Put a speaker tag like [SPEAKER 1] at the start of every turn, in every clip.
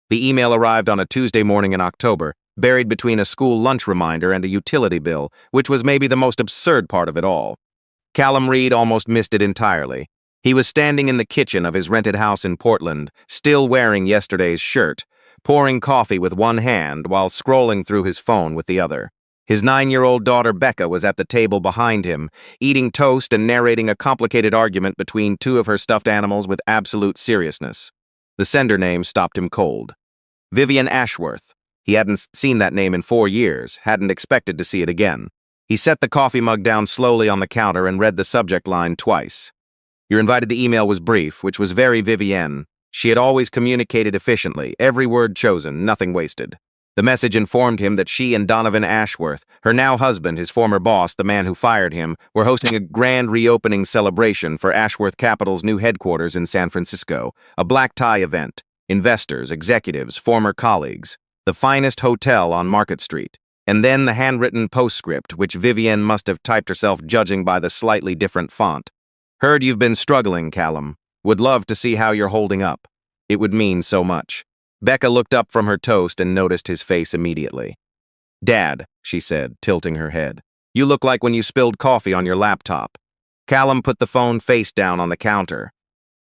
[SPEAKER 1] The email arrived on a Tuesday morning in October, buried between a school lunch reminder and a utility bill, which was maybe the most absurd part of it all. Callum Reid almost missed it entirely. He was standing in the kitchen of his rented house in Portland, still wearing yesterday's shirt, pouring coffee with one hand while scrolling through his phone with the other. His 9-year-old daughter Becca was at the table behind him, eating toast and narrating a complicated argument between two of her stuffed animals with absolute seriousness. The sender name stopped him cold. Vivian Ashworth. He hadn't seen that name in 4 years, hadn't expected to see it again. He set the coffee mug down slowly on the counter and read the subject line twice. "You're invited." The email was brief, which was very Vivienne. She had always communicated efficiently, every word chosen, nothing wasted. The message informed him that she and Donovan Ashworth, her now husband, his former boss, the man who fired him, were hosting a grand reopening celebration for Ashworth Capital's new headquarters in San Francisco, a black tie event. Investors, executives, former colleagues. The finest hotel on Market Street. And then the handwritten postscript, which Vivienne must have typed herself judging by the slightly different font. "Heard you've been struggling, Callum. Would love to see how you're holding up. It would mean so much." Becca looked up from her toast and noticed his face immediately. "Dad," she said, tilting her head. "You look like when you spilled coffee on your laptop." Callum put the phone face down on the counter.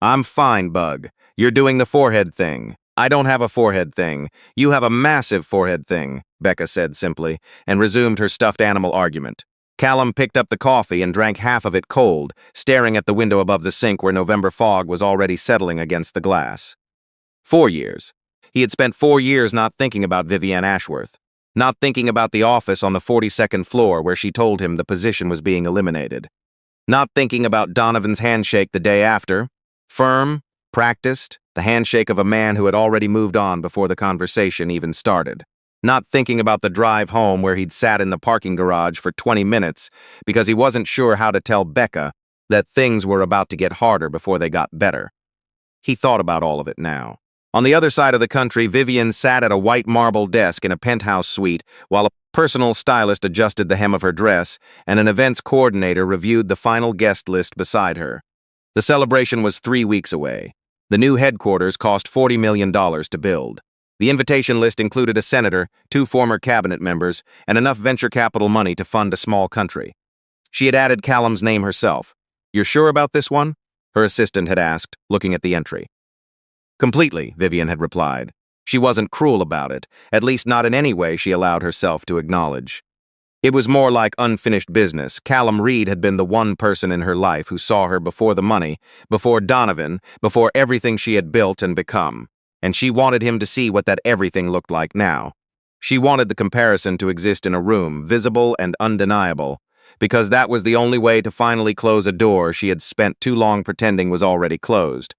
[SPEAKER 1] "I'm fine, Bug. You're doing the forehead thing." "I don't have a forehead thing. You have a massive forehead thing," Becca said simply, and resumed her stuffed animal argument. Callum picked up the coffee and drank half of it cold, staring at the window above the sink where November fog was already settling against the glass. 4 years. He had spent 4 years not thinking about Vivienne Ashworth, not thinking about the office on the 42nd floor where she told him the position was being eliminated, not thinking about Donovan's handshake the day after, firm, practiced, the handshake of a man who had already moved on before the conversation even started. Not thinking about the drive home where he'd sat in the parking garage for 20 minutes because he wasn't sure how to tell Becca that things were about to get harder before they got better. He thought about all of it now. On the other side of the country, Vivian sat at a white marble desk in a penthouse suite while a personal stylist adjusted the hem of her dress and an events coordinator reviewed the final guest list beside her. The celebration was 3 weeks away. The new headquarters cost $40 million to build. The invitation list included a senator, 2 former cabinet members, and enough venture capital money to fund a small country. She had added Callum's name herself. "You're sure about this one?" her assistant had asked, looking at the entry. "Completely," Vivian had replied. She wasn't cruel about it, at least not in any way she allowed herself to acknowledge. It was more like unfinished business. Callum Reid had been the one person in her life who saw her before the money, before Donovan, before everything she had built and become. And she wanted him to see what that everything looked like now. She wanted the comparison to exist in a room, visible and undeniable, because that was the only way to finally close a door she had spent too long pretending was already closed.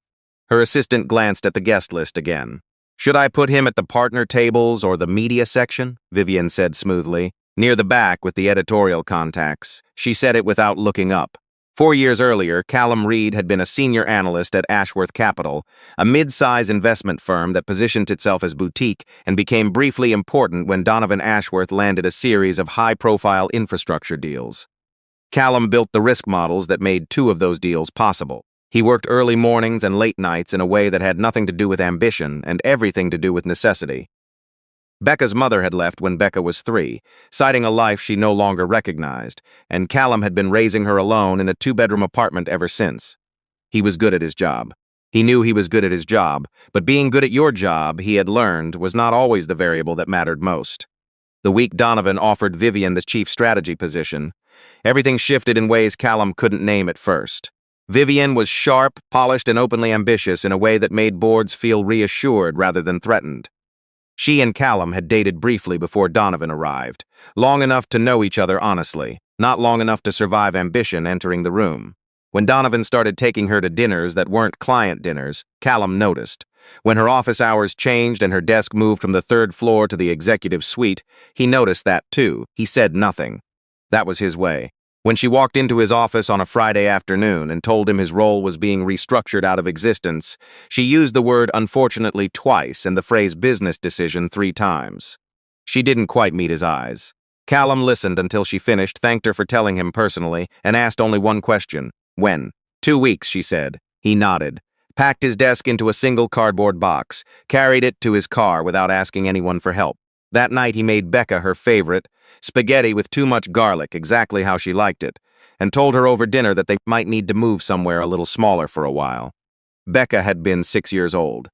[SPEAKER 1] Her assistant glanced at the guest list again. "Should I put him at the partner tables or the media section?" Vivian said smoothly. "Near the back with the editorial contacts." She said it without looking up. 4 years earlier, Callum Reid had been a senior analyst at Ashworth Capital, a mid-size investment firm that positioned itself as boutique and became briefly important when Donovan Ashworth landed a series of high-profile infrastructure deals. Callum built the risk models that made 2 of those deals possible. He worked early mornings and late nights in a way that had nothing to do with ambition and everything to do with necessity. Becca's mother had left when Becca was 3, citing a life she no longer recognized, and Callum had been raising her alone in a 2-bedroom apartment ever since. He was good at his job. He knew he was good at his job, but being good at your job, he had learned, was not always the variable that mattered most. The week Donovan offered Vivian the chief strategy position, everything shifted in ways Callum couldn't name at first. Vivian was sharp, polished, and openly ambitious in a way that made boards feel reassured rather than threatened. She and Callum had dated briefly before Donovan arrived, long enough to know each other honestly, not long enough to survive ambition entering the room. When Donovan started taking her to dinners that weren't client dinners, Callum noticed. When her office hours changed and her desk moved from the 3rd floor to the executive suite, he noticed that too. He said nothing. That was his way. When she walked into his office on a Friday afternoon and told him his role was being restructured out of existence, she used the word unfortunately twice and the phrase business decision 3 times. She didn't quite meet his eyes. Callum listened until she finished, thanked her for telling him personally, and asked only one question. "When?" 2 weeks, she said. He nodded. packed his desk into a single cardboard box, carried it to his car without asking anyone for help. That night he made Becca her favorite, spaghetti with too much garlic, exactly how she liked it, and told her over dinner that they might need to move somewhere a little smaller for a while. Becca had been 6 years old.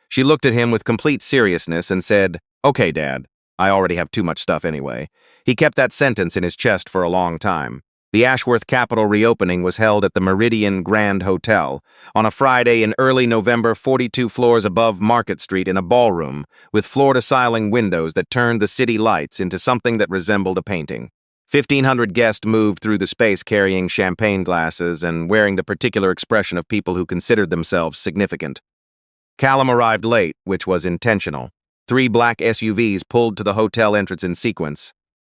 [SPEAKER 1] She looked at him with complete seriousness and said, "Okay, Dad. I already have too much stuff anyway." He kept that sentence in his chest for a long time. The Ashworth Capitol reopening was held at the Meridian Grand Hotel on a Friday in early November, 42 floors above Market Street in a ballroom with floor-to-ceiling windows that turned the city lights into something that resembled a painting. 1,500 guests moved through the space carrying champagne glasses and wearing the particular expression of people who considered themselves significant. Callum arrived late, which was intentional. 3 black SUVs pulled to the hotel entrance in sequence.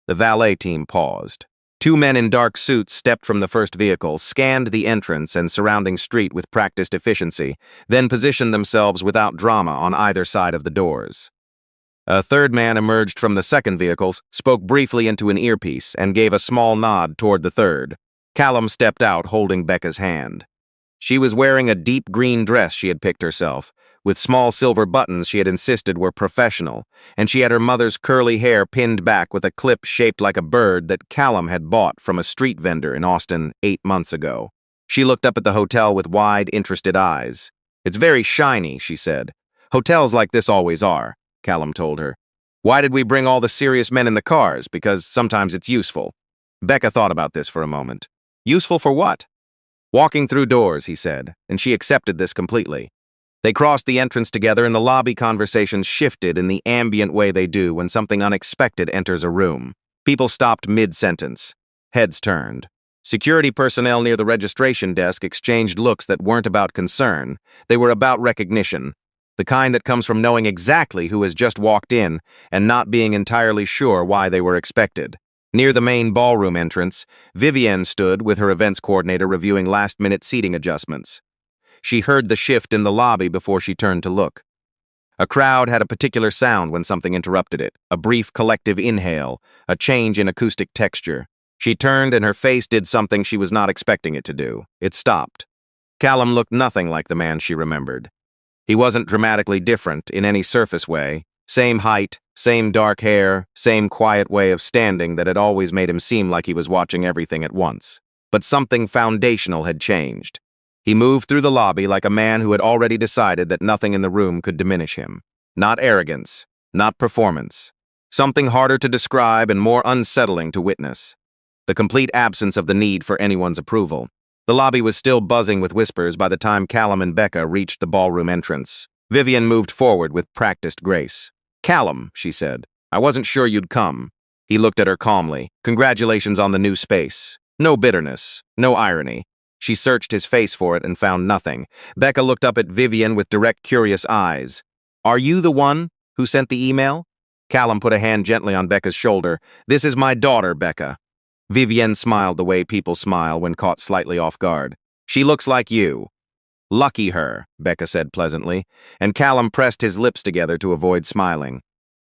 [SPEAKER 1] The valet team paused. 2 men in dark suits stepped from the first vehicle, scanned the entrance and surrounding street with practiced efficiency, then positioned themselves without drama on either side of the doors. A third man emerged from the second vehicle, spoke briefly into an earpiece, and gave a small nod toward the third. Callum stepped out, holding Becca's hand. She was wearing a deep green dress she had picked herself, with small silver buttons she had insisted were professional, and she had her mother's curly hair pinned back with a clip shaped like a bird that Callum had bought from a street vendor in Austin 8 months ago. She looked up at the hotel with wide, interested eyes. "It's very shiny," she said. "Hotels like this always are," Callum told her. "Why did we bring all the serious men in the cars? Because sometimes it's useful." Becca thought about this for a moment. "Useful for what?" "Walking through doors," he said, and she accepted this completely. They crossed the entrance together and the lobby conversations shifted in the ambient way they do when something unexpected enters a room. People stopped mid-sentence. Heads turned. Security personnel near the registration desk exchanged looks that weren't about concern. They were about recognition, the kind that comes from knowing exactly who has just walked in and not being entirely sure why they were expected. Near the main ballroom entrance, Vivienne stood with her events coordinator reviewing last-minute seating adjustments. She heard the shift in the lobby before she turned to look. A crowd had a particular sound when something interrupted it, a brief collective inhale, a change in acoustic texture. She turned and her face did something she was not expecting it to do. It stopped. Callum looked nothing like the man she remembered. He wasn't dramatically different in any surface way. Same height, same dark hair, same quiet way of standing that had always made him seem like he was watching everything at once. But something foundational had changed. He moved through the lobby like a man who had already decided that nothing in the room could diminish him. Not arrogance, not performance. Something harder to describe and more unsettling to witness. The complete absence of the need for anyone's approval. The lobby was still buzzing with whispers by the time Callum and Becca reached the ballroom entrance. Vivienne moved forward with practiced grace. "Callum," she said, "I wasn't sure you'd come." He looked at her calmly. "Congratulations on the new space." No bitterness, no irony. She searched his face for it and found nothing. Becca looked up at Vivienne with direct, curious eyes. "Are you the one who sent the email?" Callum put a hand gently on Becca's shoulder. "This is my daughter, Becca." Vivienne smiled the way people smile when caught slightly off guard. "She looks like you." "Lucky her," Becca said pleasantly, and Callum pressed his lips together to avoid smiling.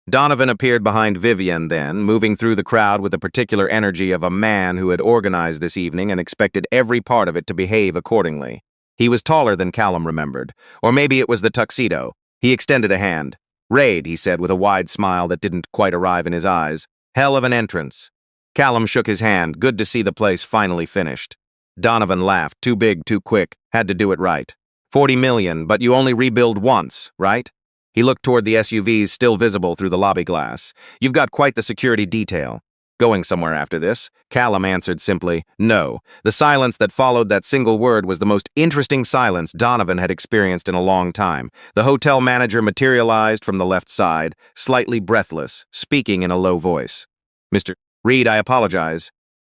[SPEAKER 1] Donovan appeared behind Vivienne then, moving through the crowd with the particular energy of a man who had organized this evening and expected every part of it to behave accordingly. He was taller than Callum remembered, or maybe it was the tuxedo. He extended a hand. "Reid," he said with a wide smile that didn't quite arrive in his eyes. "Hell of an entrance." Callum shook his hand. Good to see the place finally finished. Donovan laughed. "Too big, too quick. Had to do it right. 40 million, but you only rebuild once, right?" He looked toward the SUVs still visible through the lobby glass. "You've got quite the security detail." "Going somewhere after this?" Callum answered simply, "No." The silence that followed that single word was the most interesting silence Donovan had experienced in a long time. The hotel manager materialized from the left side, slightly breathless, speaking in a low voice. "Mr. Reid, I apologize.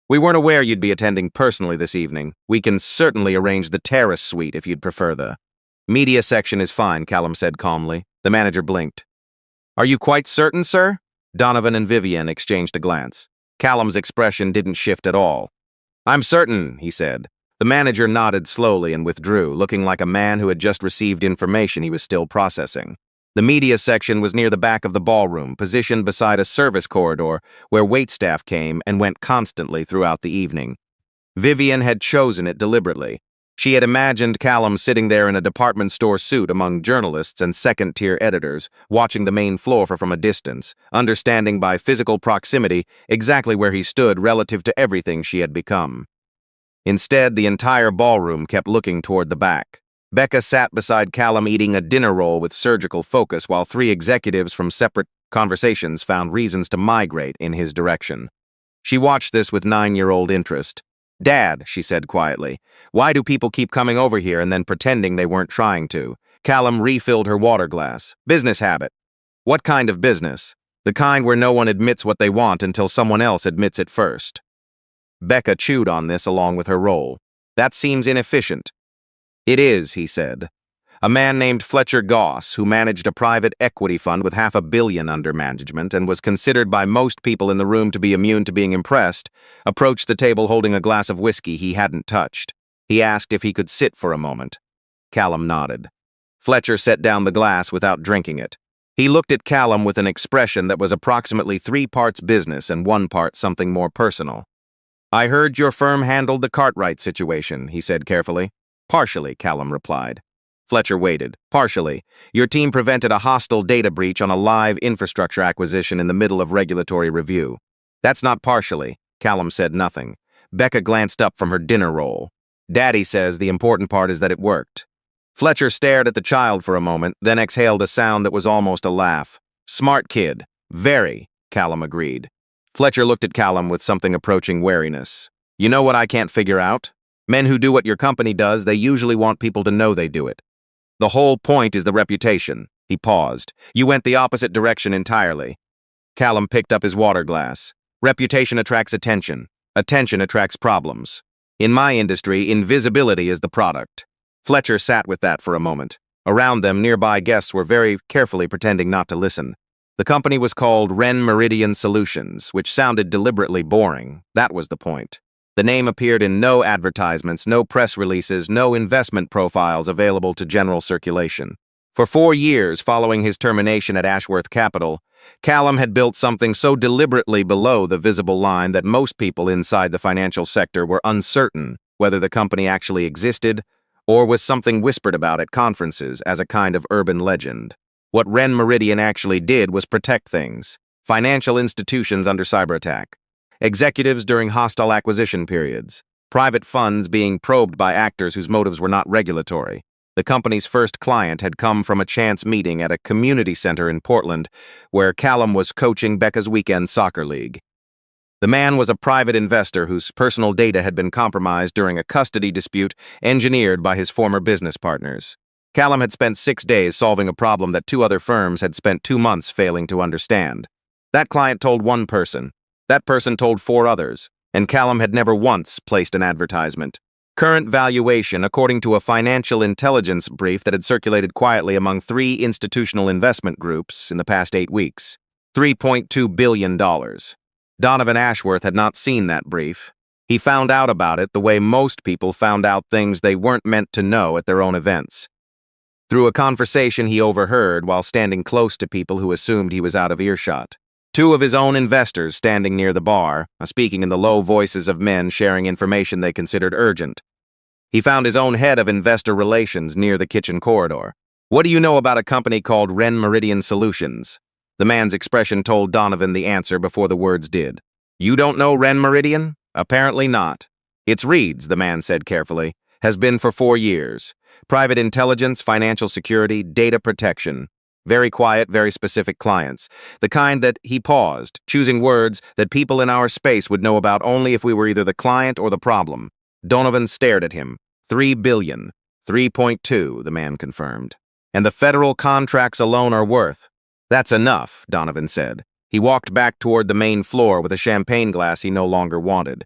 [SPEAKER 1] We weren't aware you'd be attending personally this evening. We can certainly arrange the terrace suite if you'd prefer the—" "Media section is fine," Callum said calmly. The manager blinked. "Are you quite certain, sir?" Donovan and Vivienne exchanged a glance. Callum's expression didn't shift at all. "I'm certain," he said. The manager nodded slowly and withdrew, looking like a man who had just received information he was still processing. The media section was near the back of the ballroom, positioned beside a service corridor where waitstaff came and went constantly throughout the evening. Vivienne had chosen it deliberately. She had imagined Callum sitting there in a department store suit among journalists and second-tier editors, watching the main floor from a distance, understanding by physical proximity exactly where he stood relative to everything she had become. Instead, the entire ballroom kept looking toward the back. Becca sat beside Callum eating a dinner roll with surgical focus while three executives from separate conversations found reasons to migrate in his direction. She watched this with 9-year-old interest. "Dad," she said quietly, "why do people keep coming over here and then pretending they weren't trying to?" Callum refilled her water glass. "Business habit." "What kind of business?" "The kind where no one admits what they want until someone else admits it first." Becca chewed on this along with her roll. "That seems inefficient." "It is," he said. "A man named Fletcher Goss, who managed a private equity fund with $500 million under management and was considered by most people in the room to be immune to being impressed, approached the table holding a glass of whiskey he hadn't touched. He asked if he could sit for a moment." Callum nodded. Fletcher set down the glass without drinking it. He looked at Callum with an expression that was approximately 3 parts business and 1 part something more personal. "I heard your firm handled the Cartwright situation," he said carefully. "Partially," Callum replied. Fletcher waited. "Partially. Your team prevented a hostile data breach on a live infrastructure acquisition in the middle of regulatory review." "That's not partially." Callum said nothing. Becca glanced up from her dinner roll. "Daddy says the important part is that it worked." Fletcher stared at the child for a moment, then exhaled a sound that was almost a laugh. "Smart kid. Very," Callum agreed. Fletcher looked at Callum with something approaching wariness. "You know what I can't figure out? Men who do what your company does, they usually want people to know they do it. The whole point is the reputation." He paused. "You went the opposite direction entirely." Callum picked up his water glass. "Reputation attracts attention. Attention attracts problems. In my industry, invisibility is the product." Fletcher sat with that for a moment. Around them, nearby guests were very carefully pretending not to listen. The company was called Ren Meridian Solutions, which sounded deliberately boring. That was the point. The name appeared in no advertisements, no press releases, no investment profiles available to general circulation. For 4 years following his termination at Ashworth Capital, Callum had built something so deliberately below the visible line that most people inside the financial sector were uncertain whether the company actually existed or was something whispered about at conferences as a kind of urban legend. What Ren Meridian actually did was protect things. Financial institutions under cyber attack. Executives during hostile acquisition periods. Private funds being probed by actors whose motives were not regulatory. The company's first client had come from a chance meeting at a community center in Portland, where Callum was coaching Becca's weekend soccer league. The man was a private investor whose personal data had been compromised during a custody dispute engineered by his former business partners. Callum had spent 6 days solving a problem that 2 other firms had spent 2 months failing to understand. That client told 1 person. That person told 4 others, and Callum had never once placed an advertisement. Current valuation, according to a financial intelligence brief that had circulated quietly among 3 institutional investment groups in the past 8 weeks, $3.2 billion. Donovan Ashworth had not seen that brief. He found out about it the way most people found out things they weren't meant to know at their own events. Through a conversation he overheard while standing close to people who assumed he was out of earshot. 2 of his own investors standing near the bar, speaking in the low voices of men sharing information they considered urgent. He found his own head of investor relations near the kitchen corridor. "What do you know about a company called Ren Meridian Solutions?" The man's expression told Donovan the answer before the words did. "You don't know Ren Meridian? Apparently not." "It's Reid's," the man said carefully. "Has been for 4 years. Private intelligence, financial security, data protection. Very quiet, very specific clients. The kind that," he paused, choosing words that people in our space would know about only if we were either the client or the problem. Donovan stared at him. $3 billion. 3.2, the man confirmed. "And the federal contracts alone are worth." "That's enough," Donovan said. He walked back toward the main floor with a champagne glass he no longer wanted.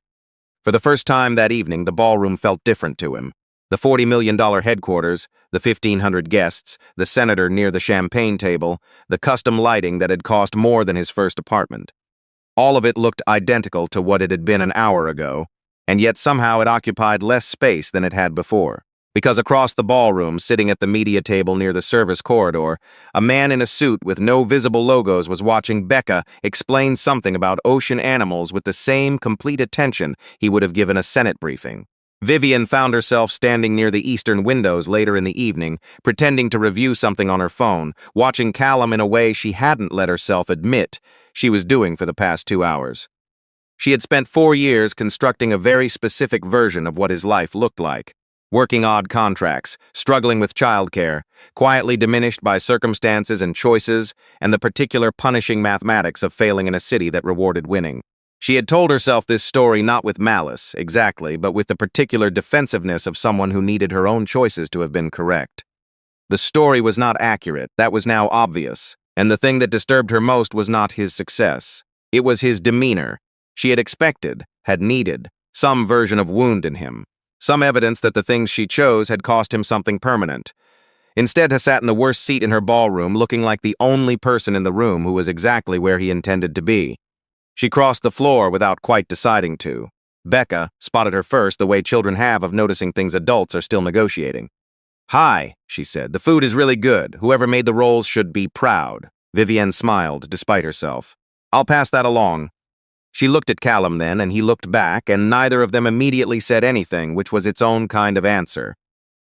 [SPEAKER 1] For the first time that evening, the ballroom felt different to him. The $40 million headquarters, the 1,500 guests, the senator near the champagne table, the custom lighting that had cost more than his first apartment. All of it looked identical to what it had been an hour ago, and yet somehow it occupied less space than it had before. Because across the ballroom, sitting at the media table near the service corridor, a man in a suit with no visible logos was watching Becca explain something about ocean animals with the same complete attention he would have given a Senate briefing. Vivian found herself standing near the eastern windows later in the evening, pretending to review something on her phone, watching Callum in a way she hadn't let herself admit she was doing for the past 2 hours. She had spent 4 years constructing a very specific version of what his life looked like. Working odd contracts, struggling with childcare, quietly diminished by circumstances and choices, and the particular punishing mathematics of failing in a city that rewarded winning. She had told herself this story not with malice, exactly, but with the particular defensiveness of someone who needed her own choices to have been correct. The story was not accurate, that was now obvious, and the thing that disturbed her most was not his success. It was his demeanor. She had expected, had needed, some version of wound in him, some evidence that the things she chose had cost him something permanent. Instead, he sat in the worst seat in her ballroom, looking like the only person in the room who was exactly where he intended to be. She crossed the floor without quite deciding to. Becca spotted her first, the way children have of noticing things adults are still negotiating. "Hi," she said. "The food is really good. Whoever made the rolls should be proud." Vivienne smiled, despite herself. "I'll pass that along." She looked at Callum then, and he looked back, and neither of them immediately said anything, which was its own kind of answer.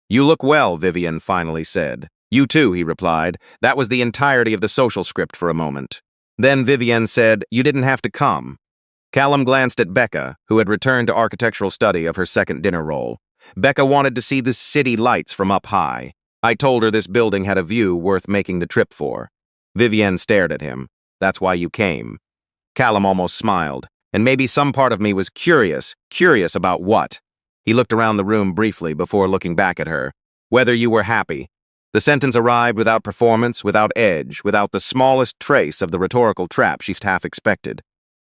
[SPEAKER 1] "You look well," Vivienne finally said. "You too," he replied. That was the entirety of the social script for a moment. Then Vivienne said, "You didn't have to come." Callum glanced at Becca, who had returned to architectural study of her second dinner roll. Becca wanted to see the city lights from up high. "I told her this building had a view worth making the trip for." Vivienne stared at him. "That's why you came." Callum almost smiled, and maybe some part of me was curious about what? He looked around the room briefly before looking back at her. "Whether you were happy." The sentence arrived without performance, without edge, without the smallest trace of the rhetorical trap she'd half expected.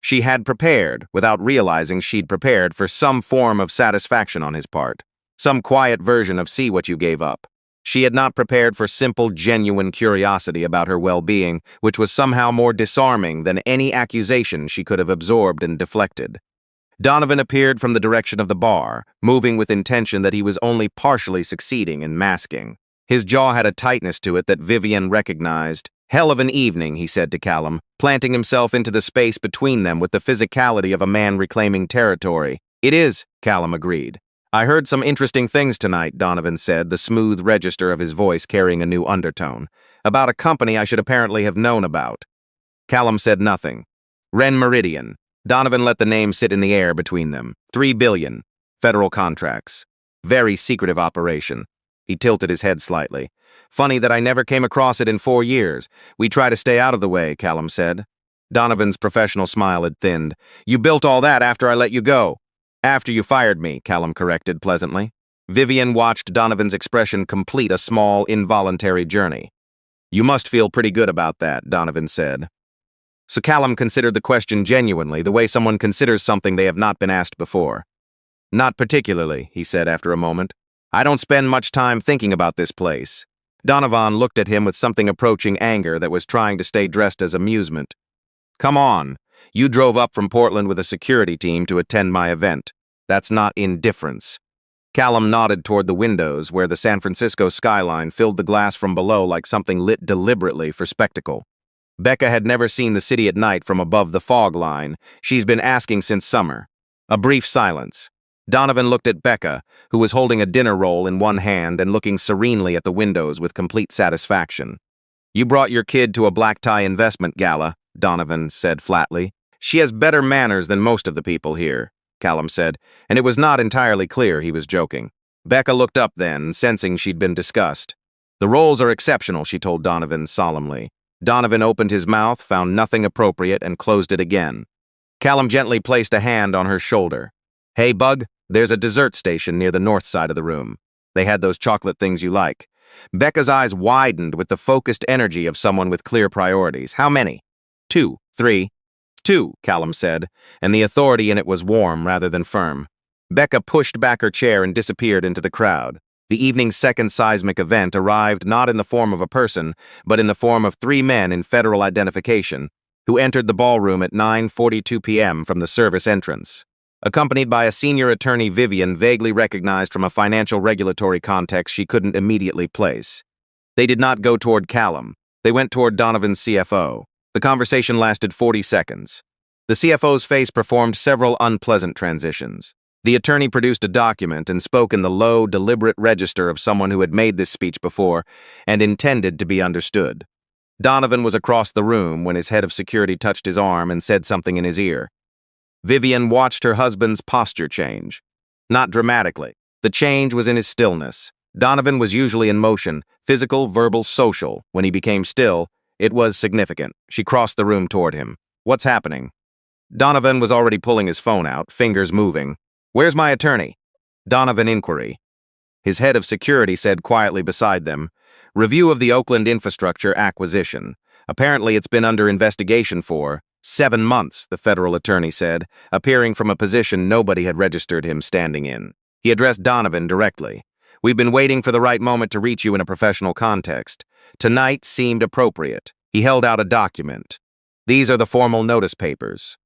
[SPEAKER 1] She had prepared, without realizing she'd prepared, for some form of satisfaction on his part, some quiet version of "see what you gave up." She had not prepared for simple, genuine curiosity about her well-being, which was somehow more disarming than any accusation she could have absorbed and deflected. Donovan appeared from the direction of the bar, moving with intention that he was only partially succeeding in masking. His jaw had a tightness to it that Vivienne recognized. "Hell of an evening," he said to Callum, planting himself into the space between them with the physicality of a man reclaiming territory. "It is," Callum agreed. "I heard some interesting things tonight," Donovan said, the smooth register of his voice carrying a new undertone. "About a company I should apparently have known about." Callum said nothing. Ren Meridian. Donovan let the name sit in the air between them. $3 billion. Federal contracts. Very secretive operation. He tilted his head slightly. "Funny that I never came across it in 4 years. We try to stay out of the way," Callum said. Donovan's professional smile had thinned. "You built all that after I let you go." "After you fired me," Callum corrected pleasantly. Vivienne watched Donovan's expression complete a small, involuntary journey. "You must feel pretty good about that," Donovan said. So Callum considered the question genuinely, the way someone considers something they have not been asked before. "Not particularly," he said after a moment. "I don't spend much time thinking about this place." Donovan looked at him with something approaching anger that was trying to stay dressed as amusement. "Come on. You drove up from Portland with a security team to attend my event. That's not indifference." Callum nodded toward the windows where the San Francisco skyline filled the glass from below like something lit deliberately for spectacle. Becca had never seen the city at night from above the fog line. She's been asking since summer. A brief silence. Donovan looked at Becca, who was holding a dinner roll in one hand and looking serenely at the windows with complete satisfaction. "You brought your kid to a black-tie investment gala," Donovan said flatly. "She has better manners than most of the people here," Callum said, and it was not entirely clear he was joking. Becca looked up then, sensing she'd been discussed. "The rolls are exceptional," she told Donovan solemnly. Donovan opened his mouth, found nothing appropriate, and closed it again. Callum gently placed a hand on her shoulder. "Hey, Bug, there's a dessert station near the north side of the room. They had those chocolate things you like." Becca's eyes widened with the focused energy of someone with clear priorities. "How many?" "2, 3. 2, Callum said, and the authority in it was warm rather than firm. Becca pushed back her chair and disappeared into the crowd. The evening's second seismic event arrived not in the form of a person, but in the form of 3 men in federal identification, who entered the ballroom at 9:42 p.m. from the service entrance. Accompanied by a senior attorney Vivienne vaguely recognized from a financial regulatory context she couldn't immediately place. They did not go toward Callum. They went toward Donovan's CFO. The conversation lasted 40 seconds. The CFO's face performed several unpleasant transitions. The attorney produced a document and spoke in the low, deliberate register of someone who had made this speech before and intended to be understood. Donovan was across the room when his head of security touched his arm and said something in his ear. Vivian watched her husband's posture change. Not dramatically. The change was in his stillness. Donovan was usually in motion, physical, verbal, social. When he became still, it was significant. She crossed the room toward him. "What's happening?" Donovan was already pulling his phone out, fingers moving. "Where's my attorney?" Donovan inquiry. His head of security said quietly beside them, "Review of the Oakland infrastructure acquisition. Apparently it's been under investigation for 7 months," the federal attorney said, appearing from a position nobody had registered him standing in. He addressed Donovan directly. "We've been waiting for the right moment to reach you in a professional context. Tonight seemed appropriate." He held out a document. "These are the formal notice papers."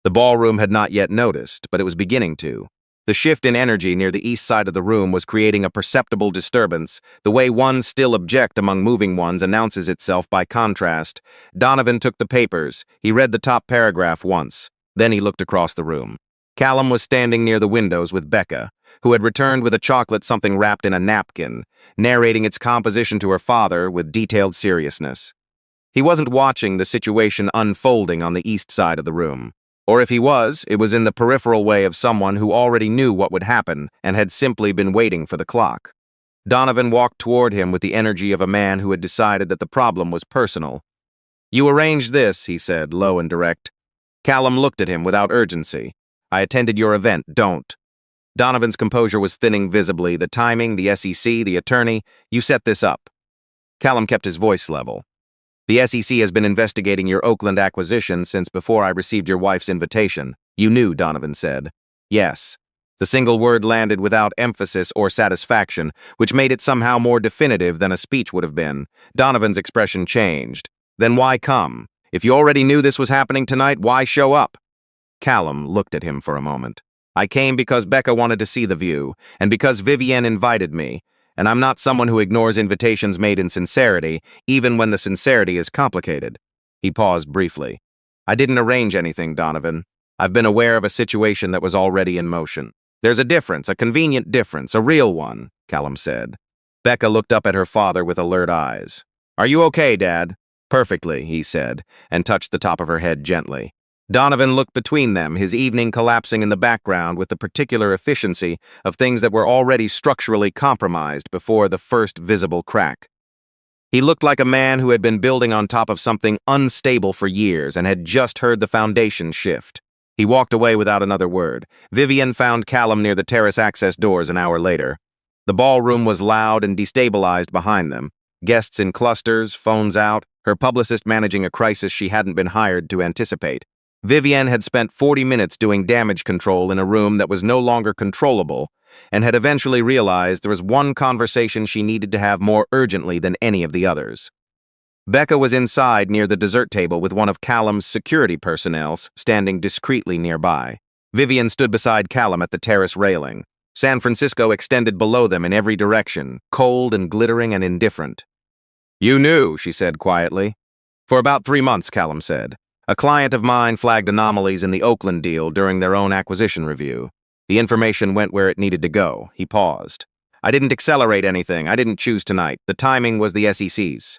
[SPEAKER 1] The ballroom had not yet noticed, but it was beginning to. The shift in energy near the east side of the room was creating a perceptible disturbance, the way one still object among moving ones announces itself by contrast. Donovan took the papers. He read the top paragraph once. Then he looked across the room. Callum was standing near the windows with Becca, who had returned with a chocolate something wrapped in a napkin, narrating its composition to her father with detailed seriousness. He wasn't watching the situation unfolding on the east side of the room. Or if he was, it was in the peripheral way of someone who already knew what would happen and had simply been waiting for the clock. Donovan walked toward him with the energy of a man who had decided that the problem was personal. "You arranged this," he said, low and direct. Callum looked at him without urgency. "I attended your event, don't." Donovan's composure was thinning visibly. "The timing, the SEC, the attorney, you set this up." Callum kept his voice level. "The SEC has been investigating your Oakland acquisition since before I received your wife's invitation." "You knew," Donovan said. "Yes." The single word landed without emphasis or satisfaction, which made it somehow more definitive than a speech would have been. Donovan's expression changed. "Then why come? If you already knew this was happening tonight, why show up?" Callum looked at him for a moment. "I came because Becca wanted to see the view, and because Vivienne invited me. And I'm not someone who ignores invitations made in sincerity, even when the sincerity is complicated." He paused briefly. "I didn't arrange anything, Donovan. I've been aware of a situation that was already in motion." "There's a difference, a convenient difference, a real one," Callum said. Becca looked up at her father with alert eyes. "Are you okay, Dad?" "Perfectly," he said, and touched the top of her head gently. Donovan looked between them, his evening collapsing in the background with the particular efficiency of things that were already structurally compromised before the first visible crack. He looked like a man who had been building on top of something unstable for years and had just heard the foundation shift. He walked away without another word. Vivian found Callum near the terrace access doors an hour later. The ballroom was loud and destabilized behind them. Guests in clusters, phones out, her publicist managing a crisis she hadn't been hired to anticipate. Vivienne had spent 40 minutes doing damage control in a room that was no longer controllable, and had eventually realized there was one conversation she needed to have more urgently than any of the others. Becca was inside near the dessert table with one of Callum's security personnel standing discreetly nearby. Vivian stood beside Callum at the terrace railing. San Francisco extended below them in every direction, cold and glittering and indifferent. "You knew," she said quietly. "For about 3 months," Callum said. "A client of mine flagged anomalies in the Oakland deal during their own acquisition review. The information went where it needed to go." He paused. "I didn't accelerate anything. I didn't choose tonight. The timing was the SEC's."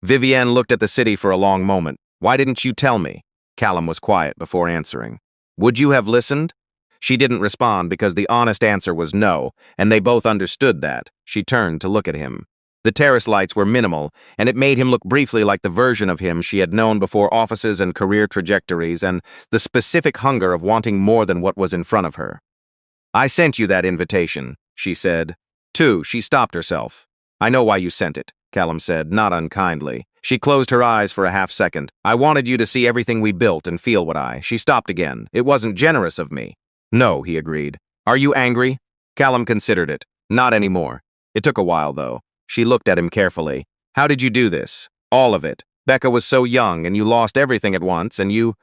[SPEAKER 1] Vivienne looked at the city for a long moment. "Why didn't you tell me?" Callum was quiet before answering. "Would you have listened?" She didn't respond because the honest answer was no, and they both understood that. She turned to look at him. The terrace lights were minimal, and it made him look briefly like the version of him she had known before offices and career trajectories and the specific hunger of wanting more than what was in front of her. "I sent you that invitation," she said. She stopped herself. "I know why you sent it," Callum said, not unkindly. She closed her eyes for a half-second. "I wanted you to see everything we built and feel what I—" She stopped again. "It wasn't generous of me." "No," he agreed. "Are you angry?" Callum considered it. "Not anymore. It took a while, though." She looked at him carefully. "How did you do this? All of it. Becca was so young, and you lost everything at once, and you—"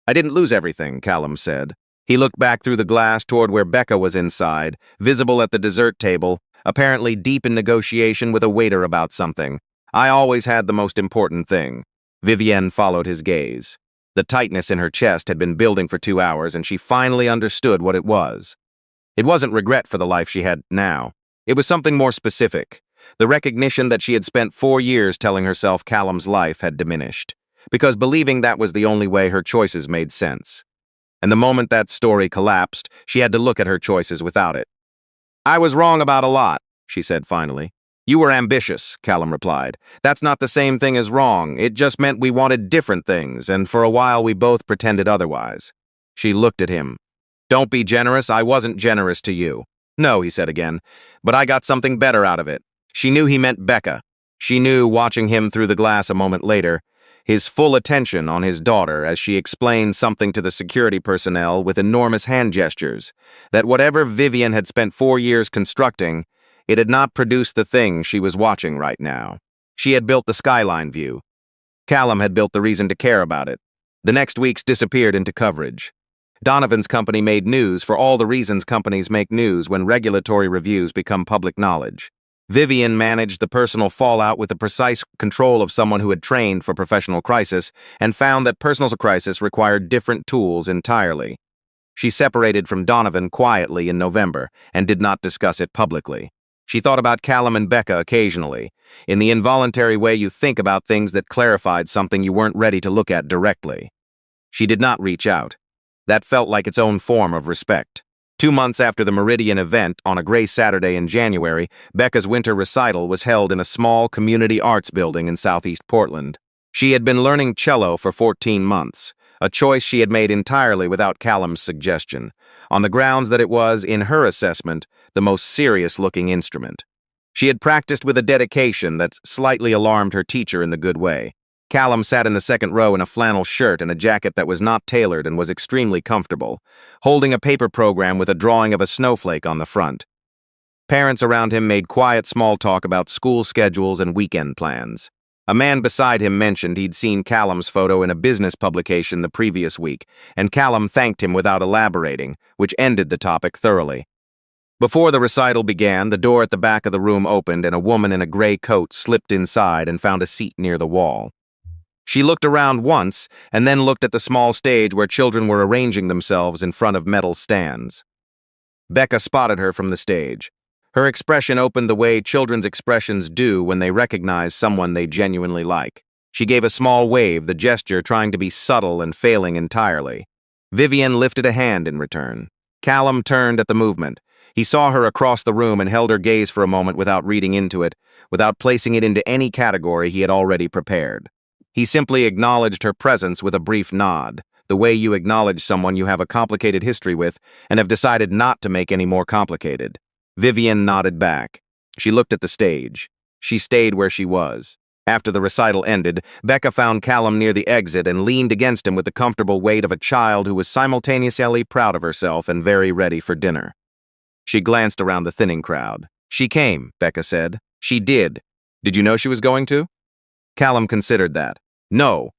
[SPEAKER 1] "I didn't lose everything," Callum said. He looked back through the glass toward where Becca was inside, visible at the dessert table, apparently deep in negotiation with a waiter about something. "I always had the most important thing." Vivienne followed his gaze. The tightness in her chest had been building for 2 hours, and she finally understood what it was. It wasn't regret for the life she had now. It was something more specific. The recognition that she had spent 4 years telling herself Callum's life had diminished, because believing that was the only way her choices made sense. And the moment that story collapsed, she had to look at her choices without it. "I was wrong about a lot," she said finally. "You were ambitious," Callum replied. "That's not the same thing as wrong. It just meant we wanted different things, and for a while we both pretended otherwise." She looked at him. "Don't be generous. I wasn't generous to you." "No," he said again, "but I got something better out of it." She knew he meant Becca. She knew, watching him through the glass a moment later, his full attention on his daughter as she explained something to the security personnel with enormous hand gestures, that whatever Vivian had spent 4 years constructing, it had not produced the thing she was watching right now. She had built the skyline view. Callum had built the reason to care about it. The next weeks disappeared into coverage. Donovan's company made news for all the reasons companies make news when regulatory reviews become public knowledge. Vivian managed the personal fallout with the precise control of someone who had trained for professional crisis and found that personal crisis required different tools entirely. She separated from Donovan quietly in November and did not discuss it publicly. She thought about Callum and Becca occasionally, in the involuntary way you think about things that clarified something you weren't ready to look at directly. She did not reach out. That felt like its own form of respect. 2 months after the Meridian event, on a gray Saturday in January, Becca's winter recital was held in a small community arts building in southeast Portland. She had been learning cello for 14 months, a choice she had made entirely without Callum's suggestion, on the grounds that it was, in her assessment, the most serious-looking instrument. She had practiced with a dedication that slightly alarmed her teacher in the good way. Callum sat in the second row in a flannel shirt and a jacket that was not tailored and was extremely comfortable, holding a paper program with a drawing of a snowflake on the front. Parents around him made quiet small talk about school schedules and weekend plans. A man beside him mentioned he'd seen Callum's photo in a business publication the previous week, and Callum thanked him without elaborating, which ended the topic thoroughly. Before the recital began, the door at the back of the room opened and a woman in a gray coat slipped inside and found a seat near the wall. She looked around once and then looked at the small stage where children were arranging themselves in front of metal stands. Becca spotted her from the stage. Her expression opened the way children's expressions do when they recognize someone they genuinely like. She gave a small wave, the gesture trying to be subtle and failing entirely. Vivian lifted a hand in return. Callum turned at the movement. He saw her across the room and held her gaze for a moment without reading into it, without placing it into any category he had already prepared. He simply acknowledged her presence with a brief nod, the way you acknowledge someone you have a complicated history with and have decided not to make any more complicated. Vivian nodded back. She looked at the stage. She stayed where she was. After the recital ended, Becca found Callum near the exit and leaned against him with the comfortable weight of a child who was simultaneously proud of herself and very ready for dinner. She glanced around the thinning crowd. "She came," Becca said. "She did. Did you know she was going to?" Callum considered that. "No."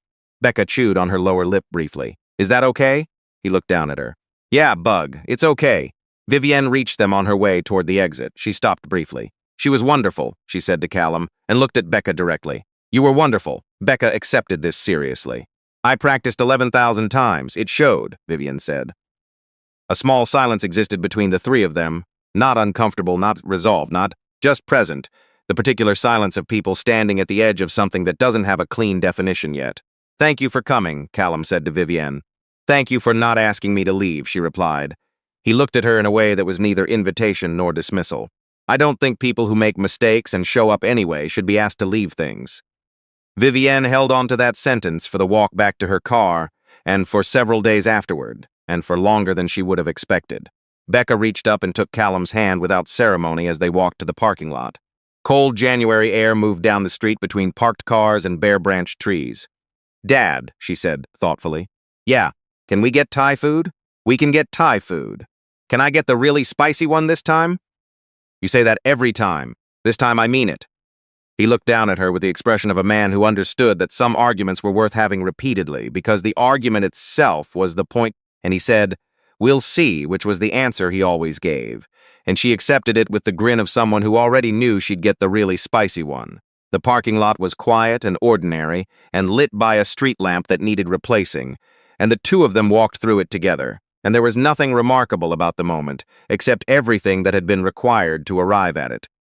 [SPEAKER 1] Becca chewed on her lower lip briefly. "Is that okay?" He looked down at her. "Yeah, Bug, it's okay." Vivienne reached them on her way toward the exit. She stopped briefly. "She was wonderful," she said to Callum, and looked at Becca directly. "You were wonderful." Becca accepted this seriously. "I practiced 11,000 times. It showed," Vivian said. A small silence existed between the three of them, not uncomfortable, not resolved, not just present, the particular silence of people standing at the edge of something that doesn't have a clean definition yet. "Thank you for coming," Callum said to Vivienne. "Thank you for not asking me to leave," she replied. He looked at her in a way that was neither invitation nor dismissal. "I don't think people who make mistakes and show up anyway should be asked to leave things." Vivienne held on to that sentence for the walk back to her car, and for several days afterward, and for longer than she would have expected. Becca reached up and took Callum's hand without ceremony as they walked to the parking lot. Cold January air moved down the street between parked cars and bare-branched trees. "Dad," she said thoughtfully. "Yeah, can we get Thai food?" "We can get Thai food. Can I get the really spicy one this time?" "You say that every time. This time I mean it." He looked down at her with the expression of a man who understood that some arguments were worth having repeatedly because the argument itself was the point, and he said, "We'll see," which was the answer he always gave, and she accepted it with the grin of someone who already knew she'd get the really spicy one. The parking lot was quiet and ordinary and lit by a street lamp that needed replacing, and the two of them walked through it together. and there was nothing remarkable about the moment, except everything that had been required to arrive at it.